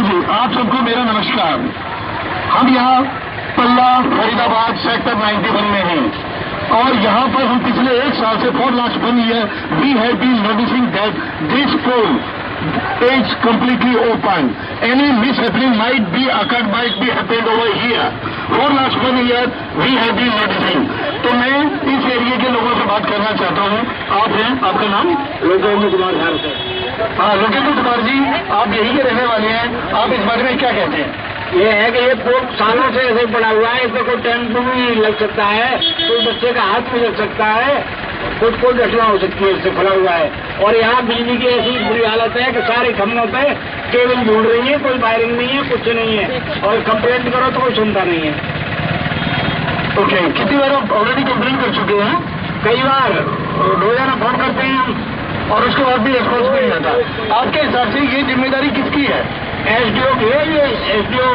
हाँ जी, आप सबको मेरा नमस्कार। हम यहाँ पल्ला फरीदाबाद सेक्टर 91 में हैं और यहाँ पर हम पिछले 1 साल से for last 1 year we have been noticing that this pole is completely open. Any mishappening might be occurred, might be happened over here. For last 1 year we have been noticing. तो मैं इस एरिया के लोगों से बात करना चाहता हूँ। आप हैं, आपका नाम? लोकेंद्र कुमार झारखंड। हाँ, लोकेंद्र कुमार जी, आप यही के रहने वाले हैं। आप इस बारे में क्या कहते हैं? ये है कि ये पोल सालों से ऐसे पड़ा हुआ है, इसमें कोई टेंट भी लग सकता है, कोई बच्चे का हाथ भी लग सकता है, कुछ कोई घटना हो सकती है, इससे फैला हुआ है। और यहाँ बिजली की ऐसी बुरी हालत है कि सारे खंभों पे केबल ढूंढ रही है, कोई वायरिंग नहीं है, कुछ नहीं है, और कंप्लेंट करो तो कोई सुनता नहीं है। ओके, कितनी बार आप ऑलरेडी कंप्लेंट कर चुके हैं? कई बार रोजाना फोन करते हैं हम, और उसके बाद भी रिस्पॉन्स नहीं आता। आपके हिसाब से ये जिम्मेदारी किसकी है? एसडीओ की है। ये एसडीओ,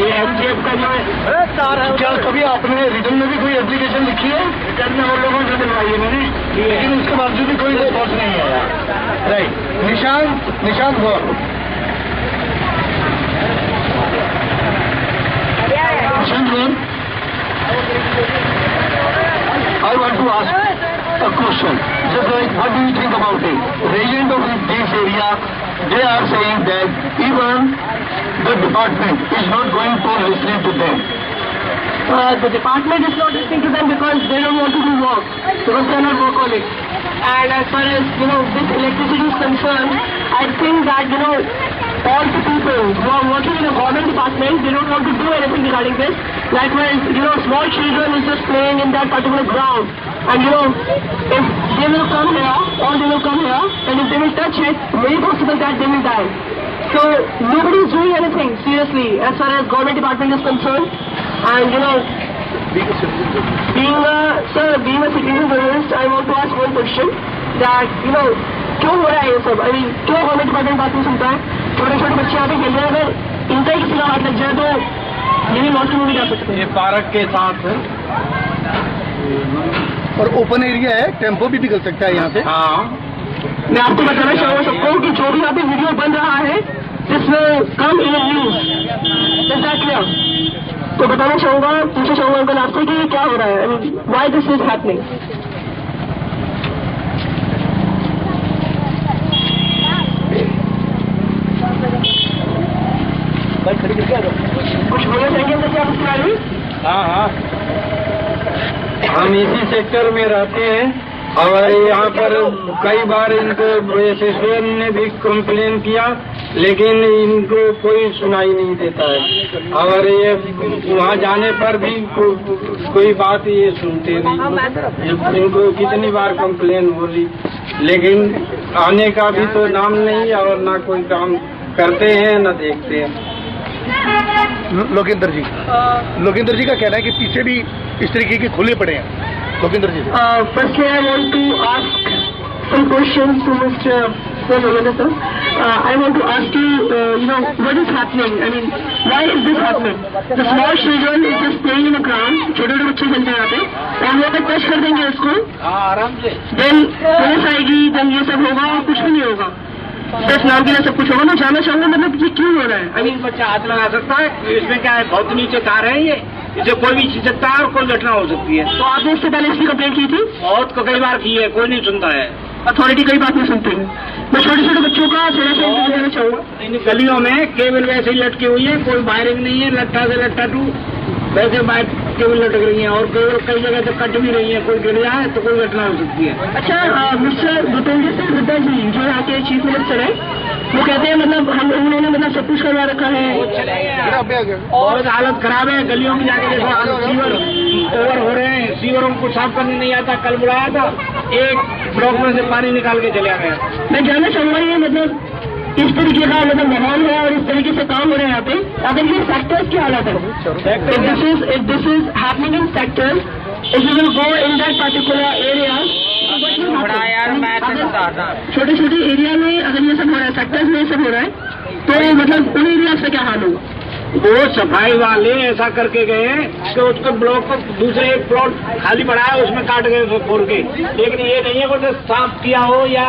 ये एमजीएफ का जो है। क्या कभी आपने रिटर्न में भी कोई एप्लीकेशन लिखी है? रिटर्न में उन लोगों से दिलवाई है मैंने, लेकिन उसके बावजूद भी कोई रिस्पॉन्स नहीं आया। Right, Nishant Gaur. Nishant Gaur, I want to ask a question. Just like, what do you think about it? Resident of this area, they are saying that even the department is not going to listen to them. The department is not listening to them because they don't want to do work, because they are not workaholics. And as far as, this electricity is concerned, I think that, all the people who are working in the government department, they don't want to do anything regarding this. Likewise, small children is just playing in that particular ground. And if they will come here, or they will come here, and if they will touch it, very possible that they will die. So nobody is doing anything seriously as far as government department is concerned. And being a citizen journalist, I want to ask one question that क्यों हो रहा है ये सब? क्यों government department बात नहीं सुनता है? छोटे छोटे बच्चे यहाँ पे खेल रहे हैं, अगर इनका ही किसी का हाथ लग जाए तो ये भी लॉन्च में भी जा सकते हैं। ये पार्क के साथ है और ओपन एरिया है, टेम्पो भी निकल सकता है यहाँ से। हाँ, मैं आपको बताना चाहूँगा सबको कि जो भी यहाँ पे वीडियो बन रहा है, जिसमें कम इन न्यूज, तो बताना चाहूँगा, पूछना चाहूँगा अंकल आपसे कि क्या हो रहा है, व्हाई दिस इज हैपनिंग? कुछ बोलना चाहेंगे अंकल आप इसके बारे में? हाँ, हम इसी सेक्टर में रहते हैं और यहाँ पर कई बार इनको एसोसिएशन ने भी कंप्लेन किया, लेकिन इनको कोई सुनाई नहीं देता है। और ये वहाँ जाने पर भी कोई बात ये सुनते नहीं। इनको कितनी बार कंप्लेन बोली, लेकिन आने का भी तो नाम नहीं और ना कोई काम करते हैं न देखते हैं। लोकेंद्र जी का कहना है कि पीछे भी इस तरीके के खुले पड़े हैं। लोकेंद्र जी, Firstly, I want to ask some questions to Mr. Sir. I want to ask you, what is happening? Why is this happening? The small children is just playing in the ground. छोटे छोटे बच्चे खेलते हैं यहाँ पे, और वो अगर टच कर देंगे उसको, आराम से, then पुलिस आएगी, then ये सब होगा और कुछ भी नहीं होगा। बस नाम के लिए सब कुछ होगा। मैं जानना चाहूँगा मतलब ये क्यों हो रहा है? बच्चा हाथ लगा सकता है, इसमें क्या है, बहुत नीचे तार है ये, इसे कोई भी छीन सकता है और कोई घटना हो सकती है। तो आपने इससे पहले इसकी कंप्लेंट की थी? बहुत कई बार की है, कोई नहीं सुनता है। अथॉरिटी कई बात नहीं सुनती है। मैं छोटे छोटे बच्चों का थोड़ा सा देना चाहूँगा। इन गलियों में केबल वैसे ही लटकी हुई है, कोई वायरिंग नहीं है, लट्ठा से लट्ठा टू वैसे बाइक केबल लटक रही है और केबल कई जगह से कट भी रही है, कोई गिर जाए तो कोई घटना हो सकती है। अच्छा, मिस्टर भूपेंद्र सिंह हुड्डा जी जो यहाँ के चीफ मिनिस्टर है, वो कहते हैं उन्होंने सब कुछ करवा रखा है। बहुत हालत खराब है, गलियों में जाके देखो, सीवर ओवर हो रहे हैं, सीवरों को साफ करने नहीं आता। कल बुलाया था, एक ब्लॉक में से पानी निकाल के चले गया। मैं जानना चाहूँगा ये इस तरीके का माहौल है और इस तरीके से काम हो रहे हैं यहाँ पे, अगर ये सेक्टर्स की हालत है, if this is happening in sectors, if you will go in that particular area, छोटे छोटे एरिया में अगर ये सब हो रहा है, सेक्टर्स में ये सब हो रहा है, तो उन एरिया से क्या हाल होगा? वो सफाई वाले ऐसा करके गए कि उसके ब्लॉक को दूसरे एक प्लॉट खाली पड़ा है उसमें काट गए उसको खोल के, लेकिन ये नहीं है कि उसे साफ किया हो या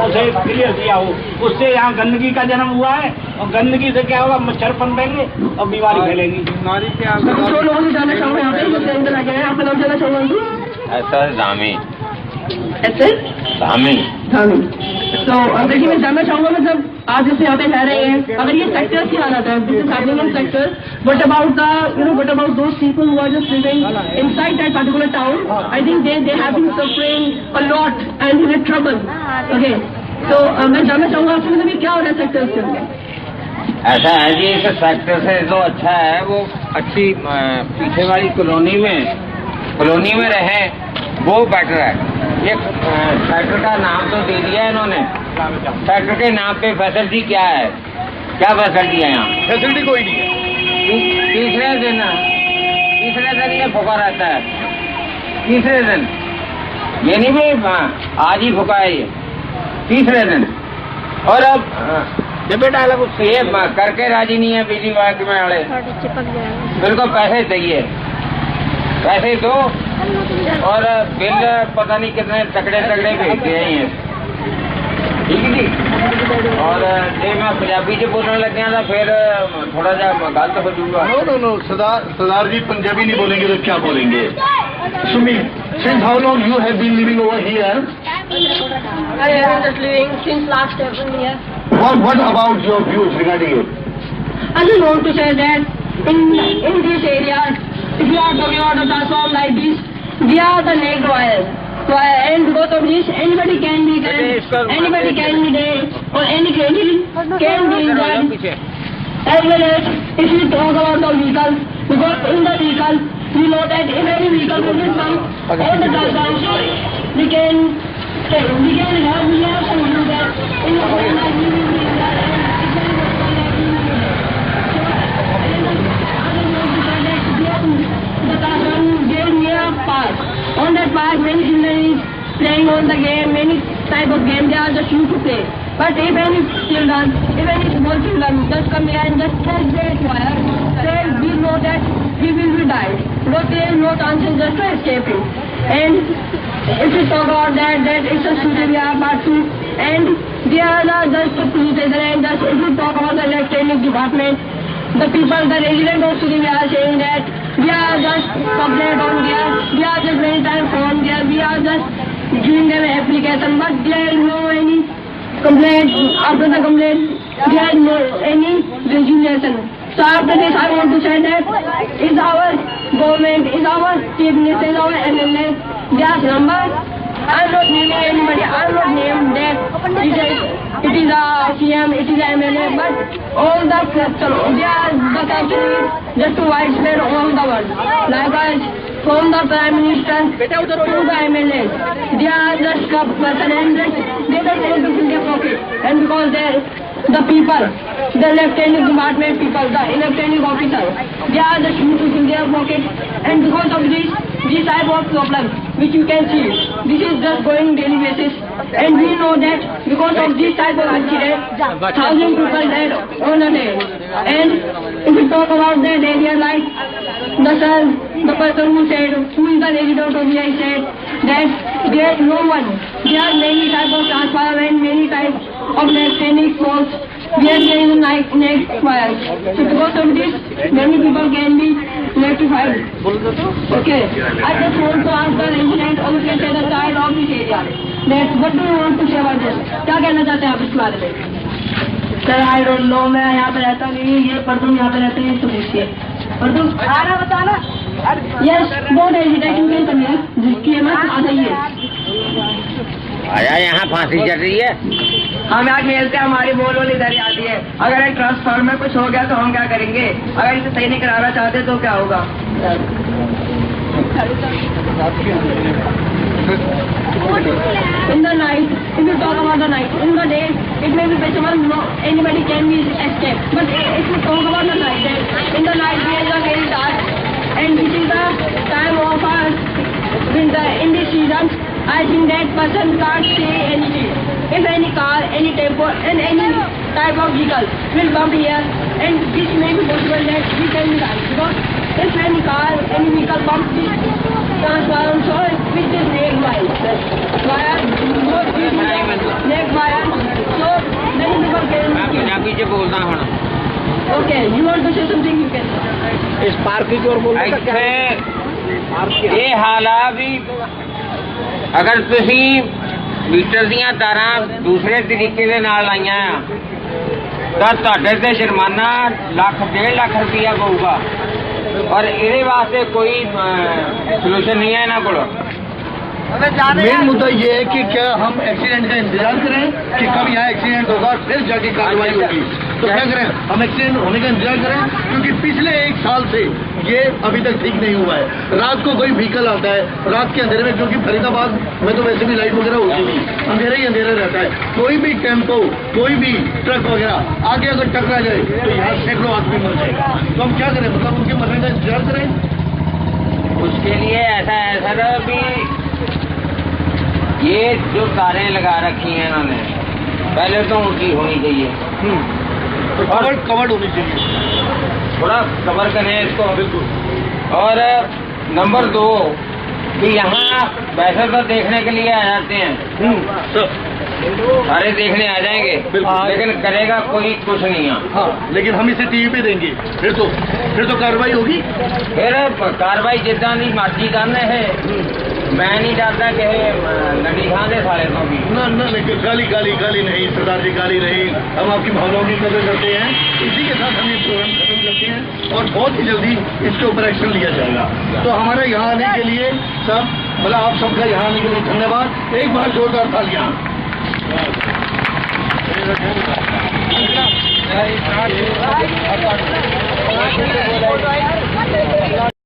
उसे क्लियर किया हो। उससे यहाँ गंदगी का जन्म हुआ है और गंदगी से क्या होगा, मच्छर पनपेंगे और बीमारी फैलेगी। बीमारी क्या ऐसा धामी ऐसे धामी तो देखिए मैं जानना चाहूंगा, मतलब आप जैसे यहाँ पे रह रहे हैं, अगर ये सेक्टर्स की हालत है, this is happening in sector, but about the what about those people who are just living inside that particular town, I think they have been suffering a lot and in trouble. Okay, तो मैं जानना चाहूंगा आपसे मतलब ये क्या हो रहा है सेक्टर्स के अंदर? ऐसा है जी कि सेक्टर से जो अच्छा है वो अच्छी पीछे वाली कॉलोनी में रहे वो बेटर है। ये सेक्टर का नाम तो दे दिया है इन्होंने, सेक्टर के नाम पे फैसिलिटी क्या है, क्या फैसिलिटी है यहाँ? फैसिलिटी कोई नहीं है। तीसरे दिन ये फुका रहता है, तीसरे दिन ये नहीं भी आज ही फुका है ये, तीसरे दिन। और अब बेटा अलग उससे ये करके राजी नहीं है बिजली महकमे वाले, बिल्कुल पैसे चाहिए, पैसे दो और बिल पता नहीं कितने तगड़े भेजते हैं ये, ठीक है जी। और जब मैं पंजाबी से बोलने लग गया था फिर थोड़ा सा गलत हो जाऊंगा। नो सरदार जी पंजाबी नहीं बोलेंगे तो क्या बोलेंगे? Sumit, since how long you have been living over here? I am just living since last 7 years. What about your views regarding it? I just want to say that in this area, if you are talking about a transform like this, we are the next wires. And because of this, anybody can be there, anybody can be there, or any candidate can be there. As well as if you talk about the vehicle, because in the vehicle, we know that if any vehicle will come on the transform, we have some view that in the whole life we will be there. On that park, many children is playing on the game, many type of game they are just used to play. But if any small children just come here and just touch that wire, then we know that he will be died. Because there is no chances just to escape him. And if we talk about that it's a Surya part 2, and they are just together, and just if we talk about the electronic department, the people, the residents of Surya are saying that we are just complaint on there, we are just many times on there, we are just giving them an application, but there is no any complaint. After the complaint, there is no any resolution. So after this, I want to say that is our government, is our chief minister, is our MLA, their number. I'm not naming anybody, I'm not naming that it is a CM, it is a MLA, but all the sector, they are the country just to widespread all the world. Likewise, from the Prime Minister to the MLA, they are just a person and just, they don't take this in their pocket. And because the people, the electronic department people, the electronic officer, they are just used in their pocket. And because of this type of problem, which you can see, this is just going daily basis. And we know that because of this type of incident, 1,000 people died on a day. And if we talk about that area, like the person who is the resident of here said that there is no one. There are many types of transformers and many types of electronic poles where there is next wires. So because of this, many people can be electrified. Okay, I just want to ask the resident or you can say the child of this area that what do you want to say about this? क्या कहना चाहते हैं आप इस बारे में? Sir, I don't know, मैं यहाँ पे रहता नहीं, ये परदुम यहाँ पे रहते हैं, तो देखिए परदुम आ रहा बताना। Yes, बहुत hesitate you can come here, जिसकी है आ जाइए। आया यहाँ फांसी चल रही है। हम यहाँ खेलते हैं, हमारी बॉल वॉल इधर ही आती है। अगर एक ट्रांसफार्मर कुछ हो गया तो हम क्या करेंगे? अगर इसे सही नहीं कराना चाहते तो क्या होगा? In the night, if you talk about the night, in the day, it may be possible, anybody can be escaped. But if you talk about the night, then in the night there is a very dark, and this is the time of our winter. In this season, I think that person can't say anything. If any car, any tempo, and any type of vehicle will bump here, and which may be possible that we can be right. Because if any car, any vehicle bumps this transformer, so which is next wire, next wire, so many people can. मैं पंजाबी च बोलदा हूं Okay, you want to say something? You can. इस park की ओर बोलने का क्या है? ਇੱਥੇ ਇਹ ਹਾਲ ਆ ਵੀ ਅਗਰ ਤੁਸੀਂ ਮੀਟਰ ਦੀਆਂ ਤਾਰਾਂ ਦੂਸਰੇ ਤਰੀਕੇ ਦੇ ਨਾਲ ਲਾਈਆਂ ਆ ਤਾਂ ਤੁਹਾਡੇ ਤੇ ਜੁਰਮਾਨਾ ਲੱਖ 1.5 ਲੱਖ ਰੁਪਇਆ ਪਊਗਾ ਔਰ ਇਹਦੇ ਵਾਸਤੇ ਕੋਈ ਸੋਲੂਸ਼ਨ ਨਹੀਂ ਹੈ ਇਹਨਾਂ ਕੋਲ मेन मुद्दा ये है कि क्या हम एक्सीडेंट का इंतजार करें कि कब यहाँ एक्सीडेंट होगा फिर जाके कार्रवाई होगी। तो क्या करें, हम एक्सीडेंट होने का इंतजार करें, क्योंकि पिछले 1 साल से ये अभी तक ठीक नहीं हुआ है। रात को कोई व्हीकल आता है, रात के अंधेरे में, क्योंकि फरीदाबाद में तो वैसे भी लाइट वगैरह होती नहीं, अंधेरा ही अंधेरा रहता है। कोई भी टेम्पो, कोई भी ट्रक वगैरह आगे अगर टकरा जाए तो यहाँ सैकड़ों आदमी मर जाएगा। तो हम क्या करें, मतलब उनके मरने का इंतजार करें। उसके लिए ऐसा है सर भी ये जो तारें लगा रखी हैं इन्होंने पहले तो ऊंची होनी चाहिए तो कवर्ड होनी चाहिए, थोड़ा कवर करें इसको बिल्कुल। और नंबर 2 कि यहाँ वैसे तो देखने के लिए आ जाते हैं सारे देखने आ जाएंगे लेकिन करेगा कोई कुछ नहीं है। हाँ, लेकिन हम इसे टीवी पे देंगे फिर तो कार्रवाई होगी। फिर कार्रवाई जितना नहीं मर्जी करने है मैं नहीं डरता कि नडी खां दे साले तो भी ना लेकिन गाली नहीं सरदार जी, गाली नहीं। हम आपकी भावनाओं की कदर करते हैं, इसी के साथ हम ये प्रोग्राम खत्म करते हैं और बहुत ही जल्दी इसके ऊपर एक्शन लिया जाएगा। तो हमारे यहाँ आने के लिए सब, मतलब आप सबका यहाँ आने के लिए धन्यवाद। एक बार जोरदार तालियां।